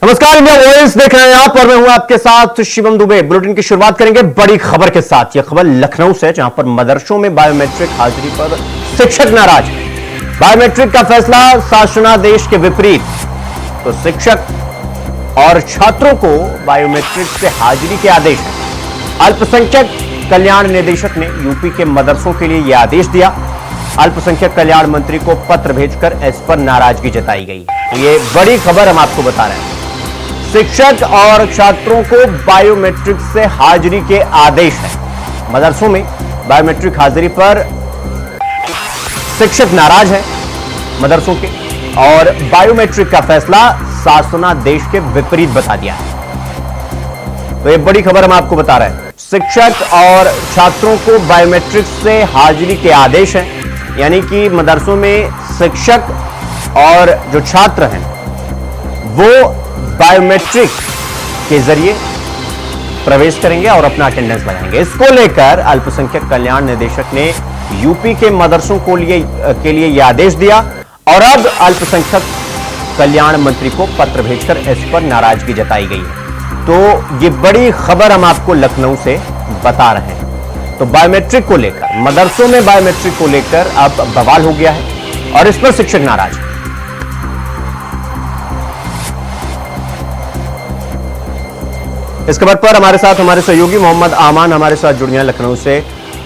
नमस्कार, India voice देख रहे हैं आप और मैं हूं आपके साथ शिवम दुबे। बुलेटिन की शुरुआत करेंगे बड़ी खबर के साथ। यह खबर लखनऊ से, जहां पर मदरसों में बायोमेट्रिक हाजिरी पर शिक्षक नाराज। बायोमेट्रिक का फैसला शासनादेश के विपरीत, तो शिक्षक और छात्रों को बायोमेट्रिक से हाजिरी के आदेश हैं। अल्पसंख्यक कल्याण निदेशक ने यूपी के मदरसों के लिए यह आदेश दिया। अल्पसंख्यक कल्याण मंत्री को पत्र भेजकर इस पर नाराजगी जताई गई। तो ये बड़ी खबर हम आपको बता रहे हैं। शिक्षक और छात्रों को बायोमेट्रिक से हाजिरी के आदेश हैं। मदरसों में बायोमेट्रिक हाजिरी पर शिक्षक नाराज हैं मदरसों के, और बायोमेट्रिक का फैसला शासनादेश के विपरीत बता दिया है। तो ये बड़ी खबर हम आपको बता रहे हैं। शिक्षक और छात्रों को बायोमेट्रिक से हाजिरी के आदेश हैं, यानी कि मदरसों में शिक्षक और जो छात्र हैं वो बायोमेट्रिक के जरिए प्रवेश करेंगे और अपना अटेंडेंस लगाएंगे। इसको लेकर अल्पसंख्यक कल्याण निदेशक ने यूपी के मदरसों के लिए यह आदेश दिया, और अब अल्पसंख्यक कल्याण मंत्री को पत्र भेजकर इस पर नाराजगी जताई गई है। तो ये बड़ी खबर हम आपको लखनऊ से बता रहे हैं। तो बायोमेट्रिक को लेकर, मदरसों में बायोमेट्रिक को लेकर अब बवाल हो गया है और इस पर शिक्षक नाराज है। इस खबर पर हमारे साथ हमारे सहयोगी मोहम्मद आमान हमारे साथ जुड़ गए लखनऊ से।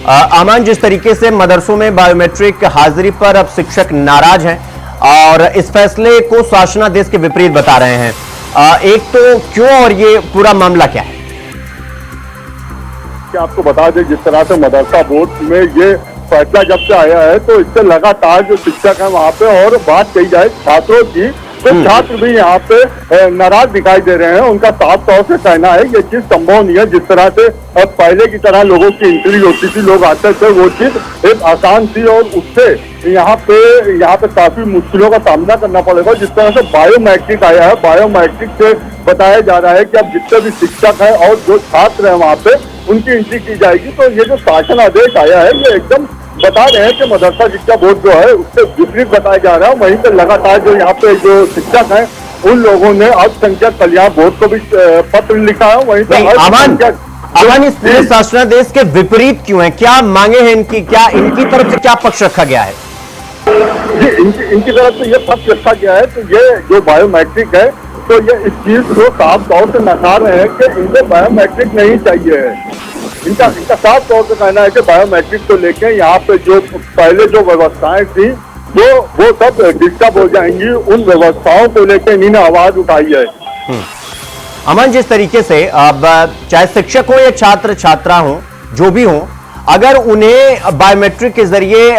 आमान, जिस तरीके से मदरसों में बायोमेट्रिक हाजिरी पर अब शिक्षक नाराज हैं और इस फैसले को शासनादेश के विपरीत बता रहे हैं, एक तो क्यों और ये पूरा मामला क्या है? आपको बता दें, जिस तरह से मदरसा बोर्ड में ये फैसला जब से आया है तो इससे लगातार जो शिक्षक है वहाँ पे, और बात कही जाए छात्रों की, तो छात्र भी यहाँ पे नाराज दिखाई दे रहे हैं। उनका साफ तौर से कहना है ये चीज संभव नहीं है। जिस तरह से पहले की तरह लोगों की एंट्री होती थी, लोग आते थे, वो चीज एक आसान थी, और उससे यहाँ पे काफी मुश्किलों का सामना करना पड़ेगा। जिस तरह से बायोमेट्रिक आया है, बायोमेट्रिक से बताया जा रहा है कि अब जितने भी शिक्षक है और जो छात्र है वहाँ पे उनकी एंट्री की जाएगी। तो ये जो शासन आदेश आया है ये एकदम बता रहे हैं कि मदरसा शिक्षा बोर्ड जो है उससे विपरीत बताया जा रहा है। वहीं पर लगातार जो यहाँ पे जो शिक्षक हैं उन लोगों ने अल्पसंख्यक कल्याण बोर्ड को भी पत्र लिखा है। वहीं पर अमान, इस पूरे शासनादेश के विपरीत क्यों है? क्या मांगे हैं इनकी? क्या इनकी तरफ से क्या पक्ष रखा गया है? जी, इनकी तरफ से ये पक्ष रखा गया है। तो ये जो बायोमेट्रिक है, तो ये इस चीज को साफ तौर से नकार रहे हैं कि इनको बायोमेट्रिक नहीं चाहिए है। इनका साफ तौर से कहना है कि बायोमेट्रिक को लेकर यहाँ पे जो पहले जो व्यवस्थाएं थी वो सब डिस्टर्ब हो जाएंगी। उन व्यवस्थाओं को लेकर इन्होंने आवाज उठाई है। अमन, जिस तरीके से अब चाहे शिक्षक हो या छात्र छात्रा हो, जो भी हो, अगर उन्हें बायोमेट्रिक के जरिए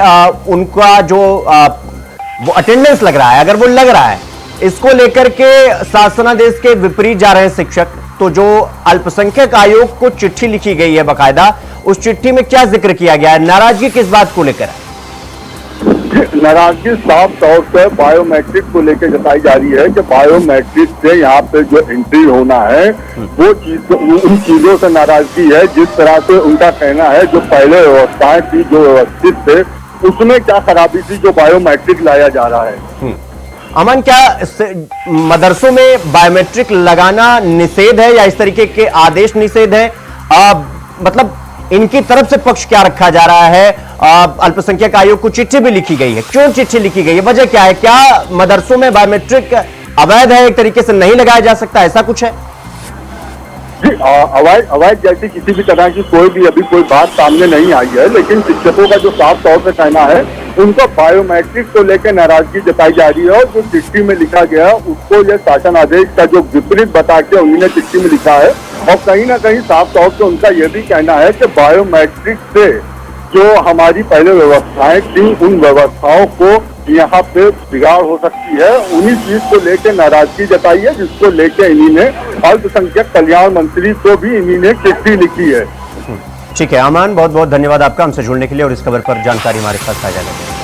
उनका जो वो अटेंडेंस लग रहा है, अगर वो लग रहा है, इसको लेकर के शासनादेश के विपरीत जा रहे हैं शिक्षक, तो जो अल्पसंख्यक आयोग को चिट्ठी लिखी गई है बाकायदा, उस चिट्ठी में क्या जिक्र किया गया है? नाराजगी किस बात को लेकर है? नाराजगी साफ तौर से बायोमेट्रिक को लेकर जताई जा रही है कि बायोमेट्रिक से यहाँ पे जो एंट्री होना है वो चीज, उन चीजों से नाराजगी है। जिस तरह से उनका कहना है जो पहले व्यवस्थाएं थी, जो व्यवस्थित थे, उसमें क्या खराबी थी जो बायोमेट्रिक लाया जा रहा है। अमन, क्या मदरसों में बायोमेट्रिक लगाना निषेध है या इस तरीके के आदेश निषेध है? मतलब इनकी तरफ से पक्ष क्या रखा जा रहा है? अल्पसंख्यक आयोग को चिट्ठी भी लिखी गई है, क्यों चिट्ठी लिखी गई है? वजह क्या है? क्या मदरसों में बायोमेट्रिक अवैध है, एक तरीके से नहीं लगाया जा सकता, ऐसा कुछ है? जी, अवैध जैसी किसी भी तरह की अभी कोई बात सामने नहीं आई है, लेकिन शिक्षकों का जो साफ तौर से कहना है, उनको बायोमेट्रिक को लेकर नाराजगी जताई जा रही है। और जो चिट्ठी में लिखा गया उसको ये शासन आदेश का जो विपरीत बता के उन्होंने चिट्ठी में लिखा है। और कहीं ना कहीं साफ तौर से उनका यह भी कहना है कि बायोमेट्रिक से जो हमारी पहले व्यवस्थाएं थी, उन व्यवस्थाओं को यहाँ पे बिगाड़ हो सकती है। उन्हीं चीज को लेकर नाराजगी जताई है, जिसको लेकर इन्होंने अल्पसंख्यक कल्याण मंत्री को भी इन्होंने चिट्ठी लिखी है। ठीक है अमान, बहुत बहुत धन्यवाद आपका हमसे जुड़ने के लिए और इस खबर पर जानकारी हमारे साथ साझा करने के लिए।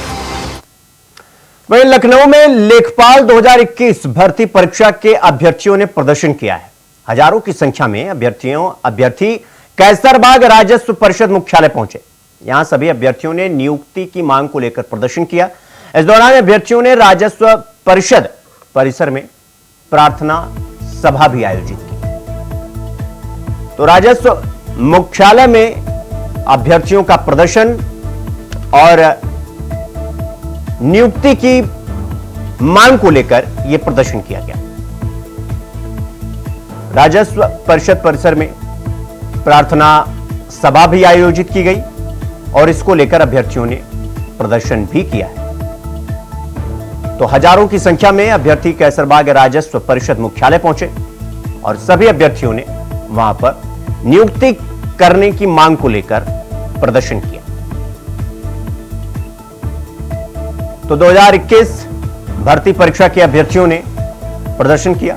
वहीं लखनऊ में लेखपाल 2021 भर्ती परीक्षा के अभ्यर्थियों ने प्रदर्शन किया है। हजारों की संख्या में अभ्यर्थी कैसरबाग राजस्व परिषद मुख्यालय पहुंचे। यहां सभी अभ्यर्थियों ने नियुक्ति की मांग को लेकर प्रदर्शन किया। इस दौरान अभ्यर्थियों ने राजस्व परिषद परिसर में प्रार्थना सभा भी आयोजित की। तो राजस्व मुख्यालय में अभ्यर्थियों का प्रदर्शन और नियुक्ति की मांग को लेकर यह प्रदर्शन किया गया। राजस्व परिषद परिसर में प्रार्थना सभा भी आयोजित की गई और इसको लेकर अभ्यर्थियों ने प्रदर्शन भी किया है। तो हजारों की संख्या में अभ्यर्थी कैसरबाग राजस्व परिषद मुख्यालय पहुंचे और सभी अभ्यर्थियों ने वहां पर नियुक्ति करने की मांग को लेकर प्रदर्शन किया। तो 2021 भर्ती परीक्षा के अभ्यर्थियों ने प्रदर्शन किया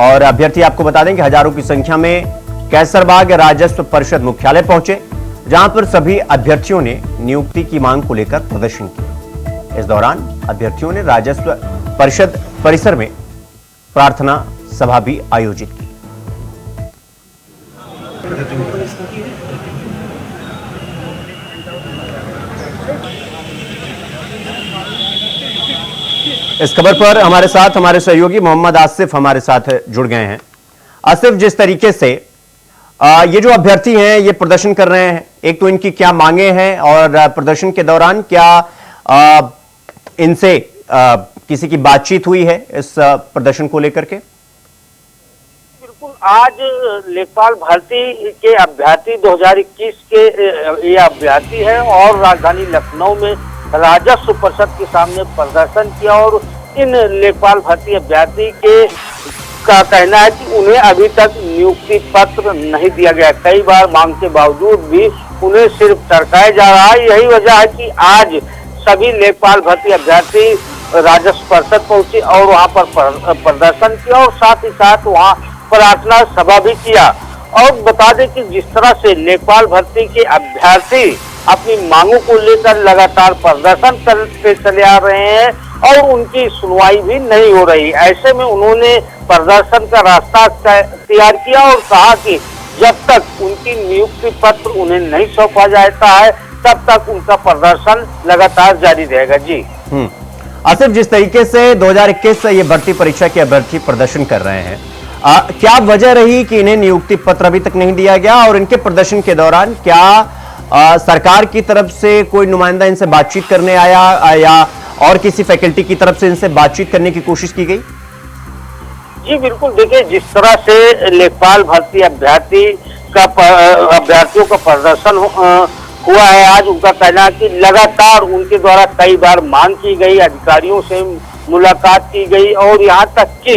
और अभ्यर्थी आपको बता दें कि हजारों की संख्या में कैसरबाग राजस्व परिषद मुख्यालय पहुंचे, जहां पर सभी अभ्यर्थियों ने नियुक्ति की मांग को लेकर प्रदर्शन किया। इस दौरान अभ्यर्थियों ने राजस्व परिषद परिसर में प्रार्थना सभा भी आयोजित की। इस खबर पर हमारे साथ हमारे सहयोगी मोहम्मद आसिफ हमारे साथ जुड़ गए हैं। आसिफ, जिस तरीके से ये जो अभ्यर्थी हैं ये प्रदर्शन कर रहे हैं, एक तो इनकी क्या मांगे हैं और प्रदर्शन के दौरान क्या इनसे किसी की बातचीत हुई है इस प्रदर्शन को लेकर के? बिल्कुल, आज लेखपाल भर्ती के अभ्यर्थी 2021 के ये अभ्यर्थी है और राजधानी लखनऊ में राजस्व परिषद के सामने प्रदर्शन किया और इन लेखपाल भर्ती अभ्यर्थी के का कहना है कि उन्हें अभी तक नियुक्ति पत्र नहीं दिया गया। कई बार मांग के बावजूद भी उन्हें सिर्फ टरकाया जा रहा है। यही वजह है कि आज सभी लेखपाल भर्ती अभ्यर्थी राजस्व परिषद पहुंचे और वहां पर प्रदर्शन किया और साथ ही साथ वहां प्रार्थना सभा भी किया। और बता दें कि जिस तरह से लेखपाल भर्ती के अभ्यर्थी अपनी मांगों को लेकर लगातार प्रदर्शन करते चले आ रहे हैं और उनकी सुनवाई भी नहीं हो रही, ऐसे में उन्होंने प्रदर्शन का रास्ता तैयार किया और कहा कि जब तक उनकी नियुक्ति पत्र उन्हें नहीं सौंपा जाता है तब तक उनका प्रदर्शन लगातार जारी रहेगा। जी आसिफ, जिस तरीके से 2021 से ये भर्ती परीक्षा के अभ्यर्थी प्रदर्शन कर रहे हैं, क्या वजह रही कि इन्हें नियुक्ति पत्र अभी तक नहीं दिया गया और इनके प्रदर्शन के दौरान क्या सरकार की तरफ से कोई नुमाइंदा इनसे बातचीत करने आया या और किसी फैकल्टी की तरफ से इनसे बातचीत करने की कोशिश की गई? जी बिल्कुल, देखिए जिस तरह से लेखपाल भर्ती अभ्यर्थियों का प्रदर्शन हुआ है आज, उनका कहना है कि लगातार उनके द्वारा कई बार मांग की गई, अधिकारियों से मुलाकात की गई और यहाँ तक कि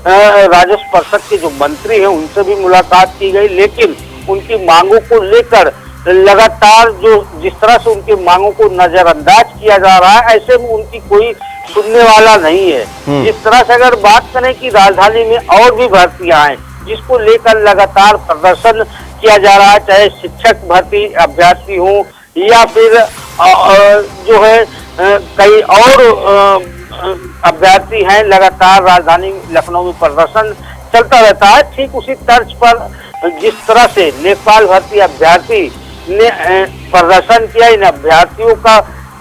राजस्व परिषद के जो मंत्री हैं उनसे भी मुलाकात की गई, लेकिन उनकी मांगों को लेकर लगातार जिस तरह से उनकी मांगों को नजरअंदाज किया जा रहा है, ऐसे में उनकी कोई सुनने वाला नहीं है। जिस तरह से अगर बात करें कि राजधानी में और भी भर्तियां हैं जिसको लेकर लगातार प्रदर्शन किया जा रहा है, चाहे शिक्षक भर्ती अभ्यर्थी हो या फिर जो है कई और अभ्यर्थी हैं, लगातार राजधानी लखनऊ में प्रदर्शन चलता रहता है। ठीक उसी तर्ज पर जिस तरह से लेखपाल भर्ती अभ्यर्थी ने प्रदर्शन किया, इन अभ्यर्थियों का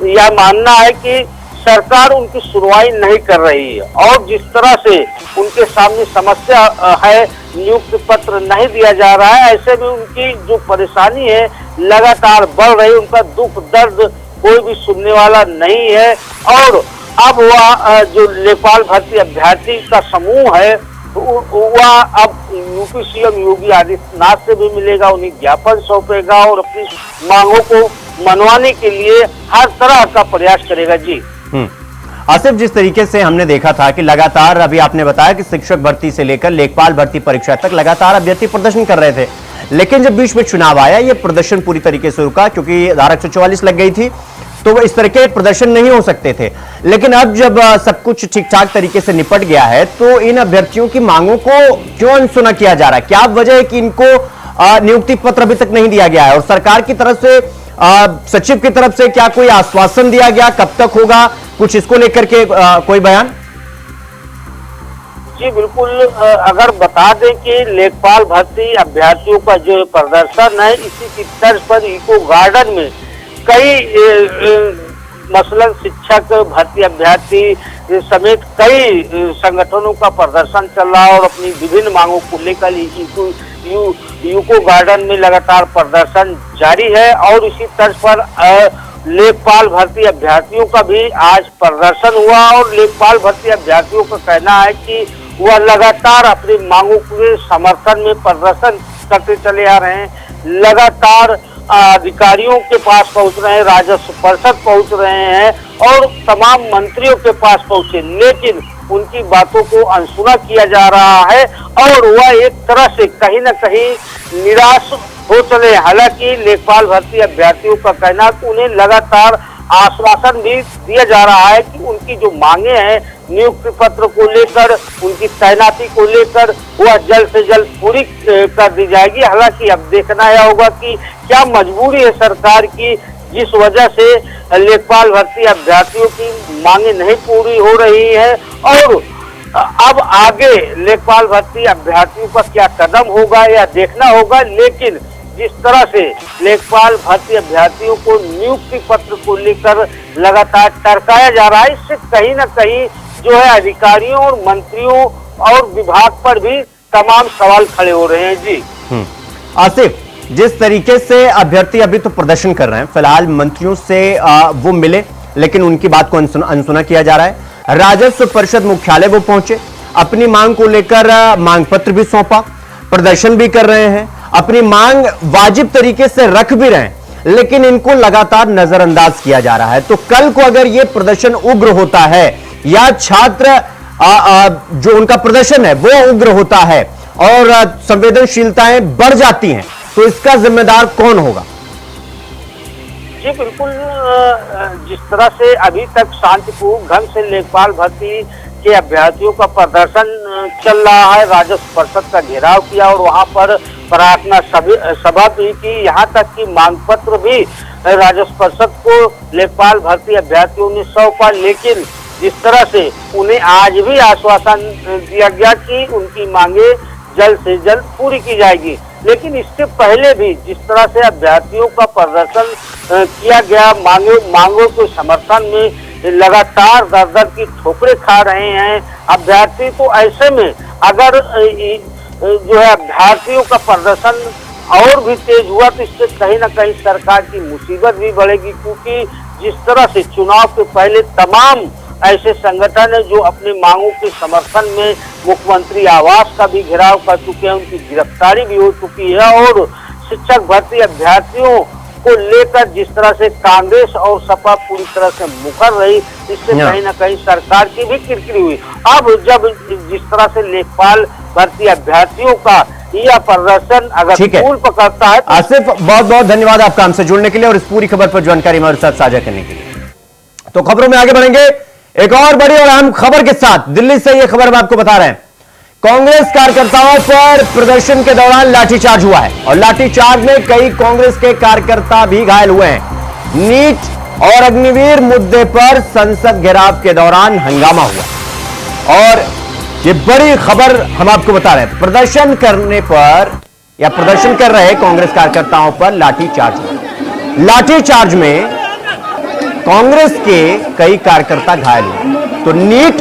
यह मानना है कि सरकार उनकी सुनवाई नहीं कर रही है और जिस तरह से उनके सामने समस्या है, नियुक्ति पत्र नहीं दिया जा रहा है, ऐसे में उनकी जो परेशानी है लगातार बढ़ रही है, उनका दुख दर्द कोई भी सुनने वाला नहीं है। और अब वह जो लेखपाल भर्ती अभ्यर्थी का समूह है वह अब यूपी सीएम योगी आदित्यनाथ से भी मिलेगा, उन्हें ज्ञापन सौंपेगा और अपनी मांगों को मनवाने के लिए हर तरह का प्रयास करेगा। जी आसिफ, जिस तरीके से हमने देखा था कि लगातार अभी आपने बताया कि शिक्षक भर्ती से लेकर लेखपाल भर्ती परीक्षा तक लगातार अभ्यर्थी प्रदर्शन कर रहे थे, लेकिन जब बीच में चुनाव आया ये प्रदर्शन पूरी तरीके से रुका क्योंकि धारा 144 लग गई थी, तो वो इस तरह के प्रदर्शन नहीं हो सकते थे। लेकिन अब जब सब कुछ ठीक ठाक तरीके से निपट गया है तो इन अभ्यर्थियों की मांगों को क्यों अनसुना किया जा रहा है? क्या वजह है कि इनको नियुक्ति पत्र अभी तक नहीं दिया गया है और सरकार की तरफ से सचिव की तरफ से क्या कोई आश्वासन दिया गया, कब तक होगा, कुछ इसको लेकर के कोई बयान? जी बिल्कुल, अगर बता दें कि लेखपाल भर्ती अभ्यर्थियों का जो प्रदर्शन है इसी की तर्ज पर इको गार्डन में कई मसलन शिक्षक भर्ती अभ्यर्थी समेत कई संगठनों का प्रदर्शन चल रहा है और अपनी विभिन्न मांगों को लेकर यूको गार्डन में लगातार प्रदर्शन जारी है। और इसी तर्ज पर लेखपाल भर्ती अभ्यर्थियों का भी आज प्रदर्शन हुआ और लेखपाल भर्ती अभ्यर्थियों का कहना है कि वह लगातार अपनी मांगों के समर्थन में प्रदर्शन करते चले आ रहे हैं। लगातार अधिकारियों के पास पहुंच रहे हैं, राजस्व परिषद पहुंच रहे हैं और तमाम मंत्रियों के पास पहुंचे, लेकिन उनकी बातों को अनसुना किया जा रहा है और वह एक तरह से कहीं न कहीं निराश हो चले। हालांकि लेखपाल भर्ती अभ्यर्थियों का कहना है कि उन्हें लगातार आश्वासन भी दिया जा रहा है कि उनकी जो मांगे हैं नियुक्ति पत्र को लेकर, उनकी तैनाती को लेकर, वह जल्द से जल्द पूरी कर दी जाएगी। हालांकि अब देखना यह होगा कि क्या मजबूरी है सरकार की जिस वजह से लेखपाल भर्ती अभ्यर्थियों की मांगे नहीं पूरी हो रही है और अब आगे लेखपाल भर्ती अभ्यर्थियों का क्या कदम होगा यह देखना होगा। लेकिन जिस तरह से लेखपाल भर्ती अभ्यर्थियों को नियुक्ति पत्र को लेकर लगातार टरकाया जा रहा है, इससे कहीं न कहीं जो है अधिकारियों और मंत्रियों और विभाग पर भी तमाम सवाल खड़े हो रहे हैं। जी आसिफ, जिस तरीके से अभ्यर्थी अभी तो प्रदर्शन कर रहे हैं, फिलहाल मंत्रियों से वो मिले लेकिन उनकी बात को अनसुना किया जा रहा है। राजस्व परिषद मुख्यालय वो पहुंचे, अपनी मांग को लेकर मांग पत्र भी सौंपा, प्रदर्शन भी कर रहे हैं, अपनी मांग वाजिब तरीके से रख भी रहे हैं, लेकिन इनको लगातार नजरअंदाज किया जा रहा है। तो कल को अगर यह प्रदर्शन उग्र होता है या छात्र जो उनका प्रदर्शन है वो उग्र होता है और संवेदनशीलताएं बढ़ जाती हैं, तो इसका जिम्मेदार कौन होगा? जी बिल्कुल, जिस तरह से अभी तक शांतिपूर्ण ढंग से लेखपाल भर्ती के अभ्यर्थियों का प्रदर्शन चल रहा है, राजस्व परिषद का घेराव किया और वहां पर प्रार्थना सभा भी की, यहाँ तक कि मांग पत्र भी राजस्व परिषद को लेखपाल भर्ती अभ्यर्थियों ने सौंपा, लेकिन जिस तरह से उन्हें आज भी आश्वासन दिया गया कि उनकी मांगे जल्द से जल्द पूरी की जाएगी। लेकिन इससे पहले भी जिस तरह से अभ्यर्थियों का प्रदर्शन किया गया, मांगों के समर्थन में लगातार दर की ठोकरें खा रहे हैं अभ्यर्थी, तो ऐसे में अगर जो है अभ्यर्थियों का प्रदर्शन और भी तेज हुआ तो इससे कहीं न कहीं सरकार की मुसीबत भी बढ़ेगी, क्योंकि जिस तरह से चुनाव के पहले तमाम ऐसे संगठन है जो अपनी मांगों के समर्थन में मुख्यमंत्री आवास का भी घेराव कर चुके हैं, उनकी गिरफ्तारी भी हो चुकी है और शिक्षक भर्ती अभ्यर्थियों को लेकर जिस तरह से कांग्रेस और सपा पूरी तरह से मुखर रही, इससे कहीं न कहीं सरकार की भी किरकिरी हुई। अब जब जिस तरह से लेखपाल भर्ती अभ्यर्थियों का यह प्रदर्शन अगर फूल पकड़ता है। आसिफ, बहुत बहुत धन्यवाद आपका हमसे जुड़ने के लिए और इस पूरी खबर पर जानकारी हमारे साथ साझा करने के लिए। तो खबरों में आगे बढ़ेंगे एक और बड़ी और अहम खबर के साथ। दिल्ली से यह खबर हम आपको बता रहे हैं, कांग्रेस कार्यकर्ताओं पर प्रदर्शन के दौरान लाठीचार्ज हुआ है और लाठीचार्ज में कई कांग्रेस के कार्यकर्ता भी घायल हुए हैं। नीट और अग्निवीर मुद्दे पर संसद घेराव के दौरान हंगामा हुआ और ये बड़ी खबर हम आपको बता रहे हैं, प्रदर्शन करने पर या प्रदर्शन कर रहे कांग्रेस कार्यकर्ताओं पर लाठीचार्ज हुआ। लाठीचार्ज में कांग्रेस के कई कार्यकर्ता घायल हुए। तो नीट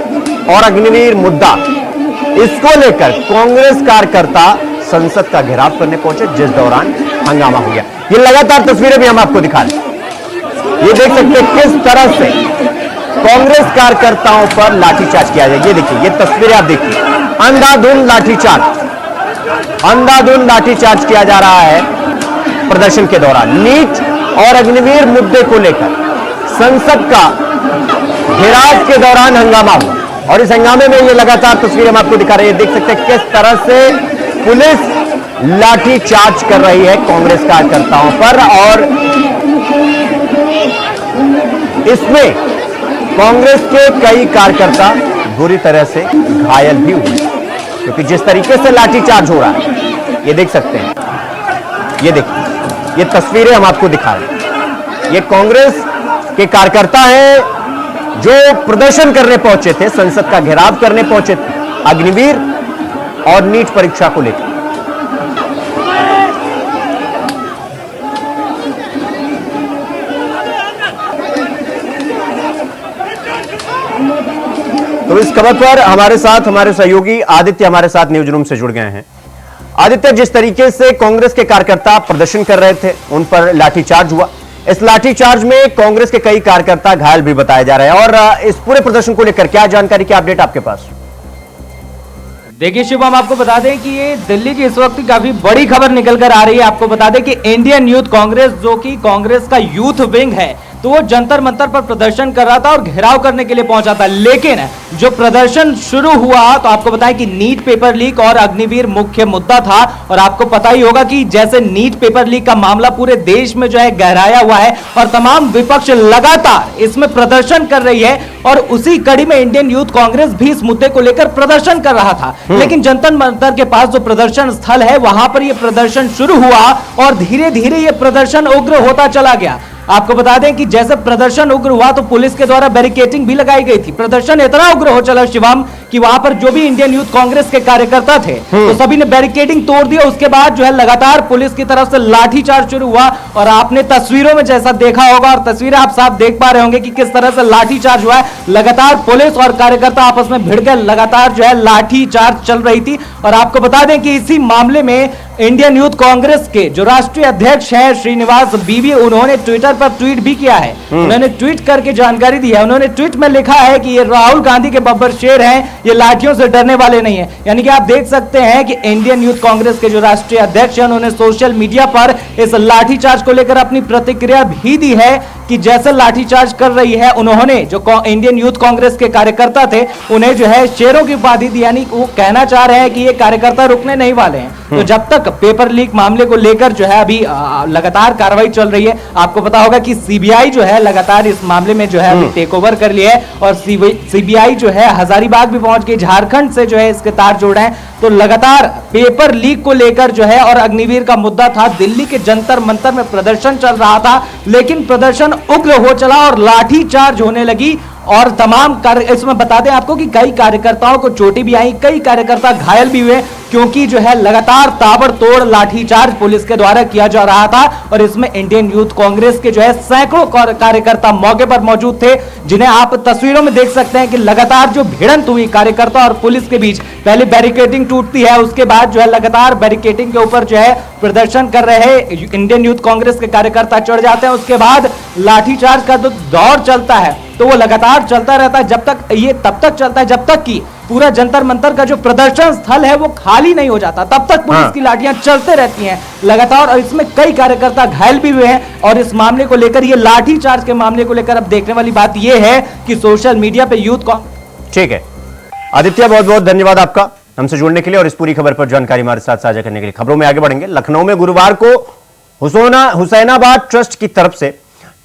और अग्निवीर मुद्दा, इसको लेकर कांग्रेस कार्यकर्ता संसद का घेराव करने पहुंचे, जिस दौरान हंगामा हो गया। ये लगातार तस्वीरें भी हम आपको दिखा रहे हैं, ये देख सकते हैं किस तरह से कांग्रेस कार्यकर्ताओं पर लाठीचार्ज किया जाए। ये देखिए, ये तस्वीरें आप देखिए, अंधाधुंध लाठीचार्ज किया जा रहा है प्रदर्शन के दौरान। नीट और अग्निवीर मुद्दे को लेकर संसद का घेराव के दौरान हंगामा हुआ और इस हंगामे में ये लगातार तस्वीरें हम आपको दिखा रहे हैं। देख सकते हैं किस तरह से पुलिस लाठीचार्ज कर रही है कांग्रेस कार्यकर्ताओं पर और इसमें कांग्रेस के कई कार्यकर्ता बुरी तरह से घायल भी हुए, क्योंकि जिस तरीके से लाठीचार्ज हो रहा है ये देख सकते हैं। ये देखिए, ये तस्वीरें हम आपको दिखा रहे हैं, ये कांग्रेस के कार्यकर्ता हैं जो प्रदर्शन करने पहुंचे थे, संसद का घेराव करने पहुंचे थे अग्निवीर और नीट परीक्षा को लेकर। तो इस खबर पर हमारे साथ हमारे सहयोगी आदित्य हमारे साथ न्यूज रूम से जुड़ गए हैं। आदित्य, जिस तरीके से कांग्रेस के कार्यकर्ता प्रदर्शन कर रहे थे, उन पर लाठीचार्ज हुआ। इस लाठीचार्ज में कांग्रेस के कई कार्यकर्ता घायल भी बताए जा रहे हैं और इस पूरे प्रदर्शन को लेकर क्या जानकारी, क्या अपडेट आपके पास? देखिए शिव, हम आपको बता दें कि ये दिल्ली की इस वक्त काफी बड़ी खबर निकल कर आ रही है। आपको बता दें कि इंडियन यूथ कांग्रेस, जो कि कांग्रेस का यूथ विंग है, तो वो जंतर मंतर पर प्रदर्शन कर रहा था और घेराव करने के लिए पहुंचा था। लेकिन जो प्रदर्शन शुरू हुआ, तो आपको बताएं कि नीट पेपर लीक और अग्निवीर मुख्य मुद्दा था। और आपको पता ही होगा कि जैसे नीट पेपर लीक का मामला पूरे देश में जो है गहराया हुआ है और तमाम विपक्ष लगातार इसमें प्रदर्शन कर रही है, और उसी कड़ी में इंडियन यूथ कांग्रेस भी इस मुद्दे को लेकर प्रदर्शन कर रहा था। लेकिन जंतर मंतर के पास जो प्रदर्शन स्थल है, वहां पर यह प्रदर्शन शुरू हुआ और धीरे धीरे यह प्रदर्शन उग्र होता चला गया। आपको बता दें कि जैसे प्रदर्शन उग्र हुआ तो पुलिस के द्वारा बैरिकेडिंग भी लगाई गई थी। प्रदर्शन इतना उग्र हो चला शिवम कि वहां पर जो भी इंडियन यूथ कांग्रेस के कार्यकर्ता थे, तो सभी ने बैरिकेडिंग तोड़ दिया। उसके बाद जो है लगातार पुलिस की तरफ से लाठीचार्ज शुरू हुआ और आपने तस्वीरों में जैसा देखा होगा, और तस्वीरें आप साफ देख पा रहे होंगे कि किस तरह से लाठीचार्ज हुआ है। लगातार पुलिस और कार्यकर्ता आपस में भिड़ गए, लगातार जो है लाठीचार्ज चल रही थी। और आपको बता दें कि इसी मामले में इंडियन यूथ कांग्रेस के जो राष्ट्रीय अध्यक्ष हैं श्रीनिवास बीवी, उन्होंने ट्विटर पर ट्वीट भी किया है। उन्होंने ट्वीट करके जानकारी दी है। उन्होंने ट्वीट में लिखा है कि ये राहुल गांधी के बब्बर शेर हैं, ये लाठियों से डरने वाले नहीं है। यानी कि आप देख सकते हैं कि इंडियन यूथ कांग्रेस के जो राष्ट्रीय अध्यक्ष हैं, उन्होंने सोशल मीडिया पर इस लाठीचार्ज को लेकर अपनी प्रतिक्रिया भी दी है कि जैसे लाठीचार्ज कर रही है, उन्होंने जो इंडियन यूथ कांग्रेस के कार्यकर्ता थे, उन्हें जो है शेरों की उपाधि दी। यानी वो कहना चाह रहे हैं कि ये कार्यकर्ता रुकने नहीं वाले हैं। तो जब तक पेपर लीक मामले को लेकर जो है अभी लगातार कार्रवाई चल रही है। आपको पता होगा कि सीबीआई जो है लगातार इस मामले में जो है अभी टेक ओवर कर लिया है, और सीबीआई जो है हजारीबाग भी पहुंच गई, झारखंड से जो है इसके तार जोड़ रहे हैं। तो लगातार पेपर लीक को लेकर जो है और अग्निवीर का मुद्दा था, दिल्ली के जंतर मंतर में प्रदर्शन चल रहा था, लेकिन प्रदर्शन उग्र हो चला और लाठीचार्ज होने लगी। और तमाम इसमें बता दें आपको कि कई कार्यकर्ताओं को चोटें भी आई, कई कार्यकर्ता घायल भी हुए, क्योंकि जो है लगातार ताबड़तोड़ लाठीचार्ज पुलिस के द्वारा किया जा रहा था। और इसमें इंडियन यूथ कांग्रेस के जो है सैकड़ों कार्यकर्ता मौके पर मौजूद थे, जिन्हें आप तस्वीरों में देख सकते हैं कि लगातार जो भिड़ंत हुई कार्यकर्ता और पुलिस के बीच, पहले बैरिकेडिंग टूटती है, उसके बाद जो है लगातार बैरिकेडिंग के ऊपर जो है प्रदर्शन कर रहे इंडियन यूथ कांग्रेस के कार्यकर्ता चढ़ जाते हैं। उसके बाद लाठीचार्ज का जो दौर चलता है, तो वो लगातार चलता रहता है, तब तक चलता है जब तक कि पूरा जंतर मंतर का जो प्रदर्शन स्थल है वो खाली नहीं हो जाता। तब तक पुलिस की लाठियां चलते रहती हैं लगातार, और इसमें कई कार्यकर्ता घायल भी हुए हैं। और इस मामले को लेकर, ये लाठीचार्ज के मामले को लेकर अब देखने वाली बात यह है कि सोशल मीडिया पे यूथ। ठीक है आदित्य, बहुत बहुत धन्यवाद आपका हमसे जुड़ने के लिए और इस पूरी खबर पर जानकारी हमारे साथ साझा करने के लिए। खबरों में आगे बढ़ेंगे। लखनऊ में गुरुवार को हुसैनाबाद ट्रस्ट की तरफ से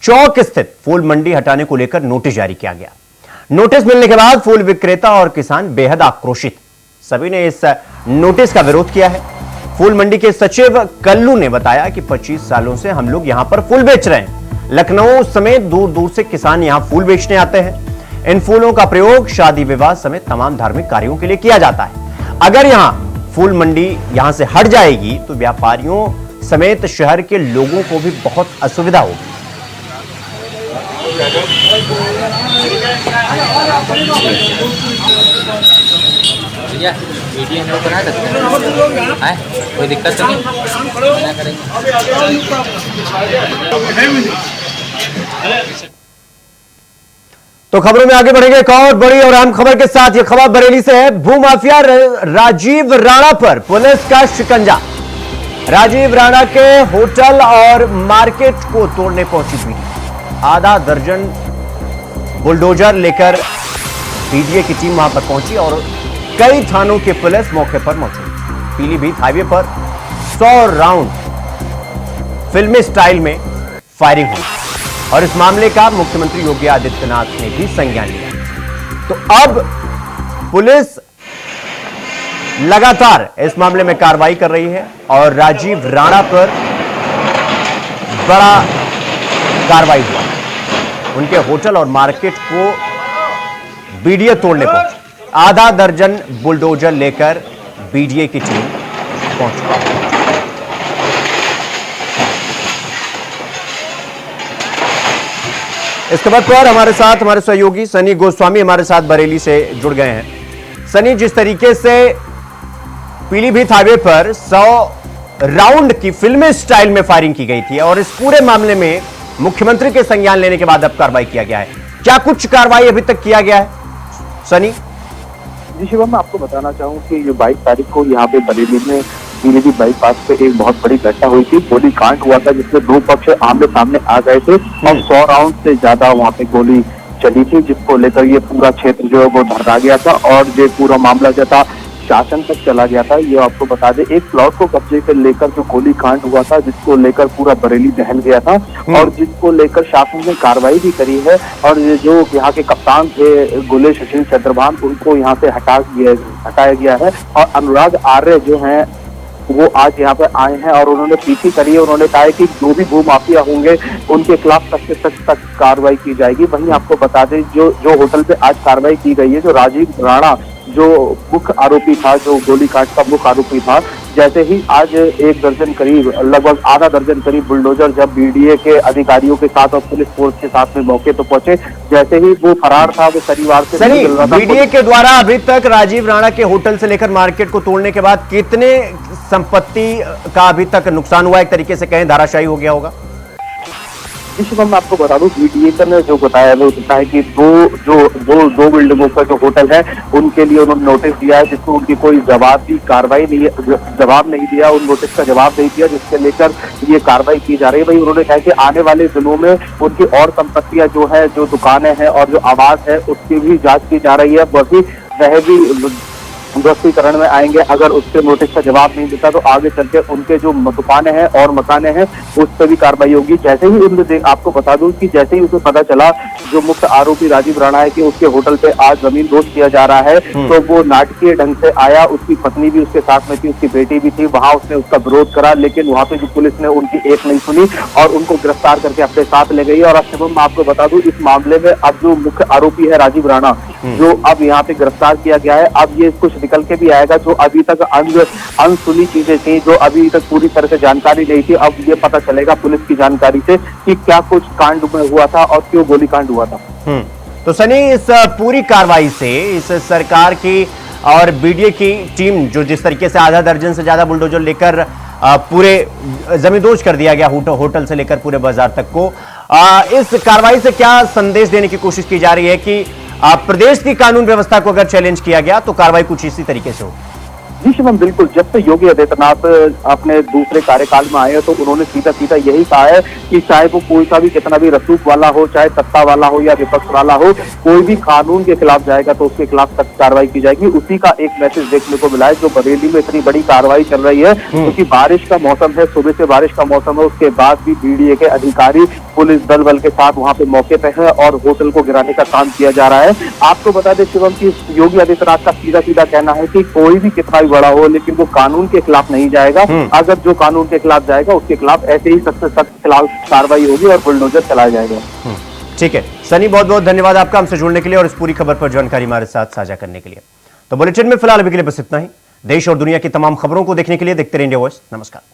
चौक स्थित फूल मंडी हटाने को लेकर नोटिस जारी किया गया। नोटिस मिलने के बाद फूल विक्रेता और किसान बेहद आक्रोशित, सभी ने इस नोटिस का विरोध किया है। फूल मंडी के सचिव कल्लू ने बताया कि 25 सालों से हम लोग यहां पर फूल बेच रहे हैं। लखनऊ समेत दूर दूर से किसान यहां फूल बेचने आते हैं। इन फूलों का प्रयोग शादी विवाह समेत तमाम धार्मिक कार्यों के लिए किया जाता है। अगर यहां फूल मंडी यहां से हट जाएगी तो व्यापारियों समेत शहर के लोगों को भी बहुत असुविधा होगी। कोई दिक्कत तो नहीं। तो खबरों में आगे बढ़ेंगे एक और बड़ी और अहम खबर के साथ। यह खबर बरेली से है। भूमाफिया राजीव राणा पर पुलिस का शिकंजा। राजीव राणा के होटल और मार्केट को तोड़ने पहुंची पीडी। आधा दर्जन बुलडोजर लेकर पीडीए की टीम वहां पर पहुंची और कई थानों की पुलिस मौके पर मौजूद। पीलीभीत हाईवे पर 100 राउंड फिल्मी स्टाइल में फायरिंग हुई और इस मामले का मुख्यमंत्री योगी आदित्यनाथ ने भी संज्ञान लिया। तो अब पुलिस लगातार इस मामले में कार्रवाई कर रही है और राजीव राणा पर बड़ा कार्रवाई हुआ। उनके होटल और मार्केट को बीडीए तोड़ने पहुंची। आधा दर्जन बुलडोजर लेकर बीडीए की टीम पहुंची। इस खबर पर हमारे साथ हमारे सहयोगी सनी गोस्वामी हमारे साथ बरेली से जुड़ गए हैं। सनी, जिस तरीके से पीलीभीत हाईवे पर 100 राउंड की फिल्मी स्टाइल में फायरिंग की गई थी और इस पूरे मामले में मुख्यमंत्री के संज्ञान लेने के बाद अब कार्रवाई किया गया है, क्या कुछ कार्रवाई अभी तक किया गया है सनी? जी शिवम, मैं आपको बताना चाहूँ कि ये 22 तारीख को यहाँ पे बरेली में पीलीभीत बाईपास पे एक बहुत बड़ी घटना हुई थी। गोली कांड हुआ था जिसमें दो पक्ष आमने सामने आ गए थे और 100 राउंड से ज्यादा वहाँ पे गोली चली थी, जिसको लेकर ये पूरा क्षेत्र जो है वो धरा गया था और ये पूरा मामला जो था शासन तक चला गया था। ये आपको बता दें, एक प्लॉट को कब्जे पे लेकर जो गोली कांड हुआ था, जिसको लेकर पूरा बरेली दहल गया था और जिसको लेकर शासन ने कार्रवाई भी करी है। और ये जो यहाँ के कप्तान थे गोले सुशील चंद्रभान, उनको यहाँ से हटाया गया है और अनुराग आर्य जो है वो आज यहाँ पे आए हैं और उन्होंने पीसी करी है। उन्होंने कहा है कि जो भी भू माफिया होंगे उनके खिलाफ सख्त से सख्त कार्रवाई की जाएगी। वहीं आपको बता दें, जो होटल पे आज कार्रवाई की गई है, जो राजीव राणा जो मुख्य आरोपी था, जो गोलीकांड का मुख्य आरोपी था, जैसे ही आज एक दर्जन करीब, लगभग आधा दर्जन करीब बुलडोजर जब बीडीए के अधिकारियों के साथ और पुलिस फोर्स के साथ में मौके पर पहुंचे, जैसे ही वो फरार था, वो शनिवार से बीडीए के द्वारा अभी तक राजीव राणा के होटल से लेकर मार्केट को तोड़ने के बाद कितने संपत्ति का अभी तक नुकसान हुआ, एक तरीके से कहें धराशायी हो गया होगा? इस मैं आपको बता दूं, बीडीए ने जो बताया वो होता है कि दो बिल्डिंगों का जो होटल है उनके लिए उन्होंने नोटिस दिया है, जिसको उनकी कोई जवाब नहीं दिया, उन नोटिस का जवाब नहीं दिया, जिसके लेकर ये कार्रवाई की जा रही है। भाई उन्होंने कहा कि आने वाले दिनों में उनकी और संपत्तियां जो है, जो दुकानें हैं और जो आवास है, उसकी भी जांच की जा रही है। वह भी ध्वस्तीकरण में आएंगे। अगर उसके नोटिस का जवाब नहीं देता तो आगे चलकर उनके जो दुकानें हैं और मकाने हैं उस पर भी कार्रवाई होगी। जैसे ही आपको बता दूं कि जैसे ही उसे पता चला जो मुख्य आरोपी राजीव राणा है कि उसके होटल पे आज जमीन दोस्त किया जा रहा है, तो वो नाटकीय ढंग से आया। उसकी पत्नी भी उसके साथ में थी, उसकी बेटी भी थी, वहां उसने उसका विरोध करा, लेकिन वहां पे जो पुलिस ने उनकी एक नहीं सुनी और उनको गिरफ्तार करके अपने साथ ले गई। और अब मैं आपको बता दूं, इस मामले में अब जो मुख्य आरोपी है राजीव राणा, जो अब यहाँ पे गिरफ्तार किया गया है, अब ये कुछ निकल के भी आएगा। जो अभी तक अनसुनी चीजें थी, जो अभी तक पूरी तरह से जानकारी नहीं थी, अब ये पता चलेगा पुलिस की जानकारी से कि क्या कुछ कांड में हुआ था और क्यों गोलीकांड हुआ था। तो सनी, इस पूरी कार्रवाई से इस सरकार की और बीडीए की टीम जो जिस तरीके से आधा दर्जन से ज्यादा बुलडोजर लेकर पूरे जमींदोज कर दिया गया होटल से लेकर पूरे बाजार तक को, इस कार्रवाई से क्या संदेश देने की कोशिश की जा रही है कि प्रदेश की कानून व्यवस्था को अगर चैलेंज किया गया तो कार्रवाई कुछ इसी तरीके से होगी? जी शिवम, बिल्कुल। जब से योगी आदित्यनाथ अपने दूसरे कार्यकाल में आए तो उन्होंने सीधा सीधा यही कहा है कि चाहे वो कोई सा भी कितना भी रसूख वाला हो, चाहे सत्ता वाला हो या विपक्ष वाला हो, कोई भी कानून के खिलाफ जाएगा तो उसके खिलाफ सख्त कार्रवाई की जाएगी। उसी का एक मैसेज देखने को मिला है जो बरेली में इतनी बड़ी कार्रवाई चल रही है, क्योंकि बारिश का मौसम है, सुबह से बारिश का मौसम है, उसके बाद भी बीडीए के अधिकारी पुलिस बल के साथ वहां पे मौके पे है और होटल को गिराने का काम किया जा रहा है। आपको बता दें शिवम की योगी आदित्यनाथ का सीधा सीधा कहना है कि कोई भी कितना भी बड़ा हो, लेकिन वो कानून के खिलाफ नहीं जाएगा। अगर जो कानून के खिलाफ जाएगा उसके खिलाफ ऐसे ही सख्त से सख्त खिलाफ कार्रवाई होगी और बुलडोजर चलाया जाएगा। ठीक है सनी, बहुत बहुत धन्यवाद आपका हमसे जुड़ने के लिए और इस पूरी खबर पर जानकारी हमारे साथ साझा करने के लिए। तो बुलेटिन में फिलहाल अभी के लिए बस इतना ही। देश और दुनिया की तमाम खबरों को देखने के लिए देखते रहिए इंडिया वॉइस। नमस्कार।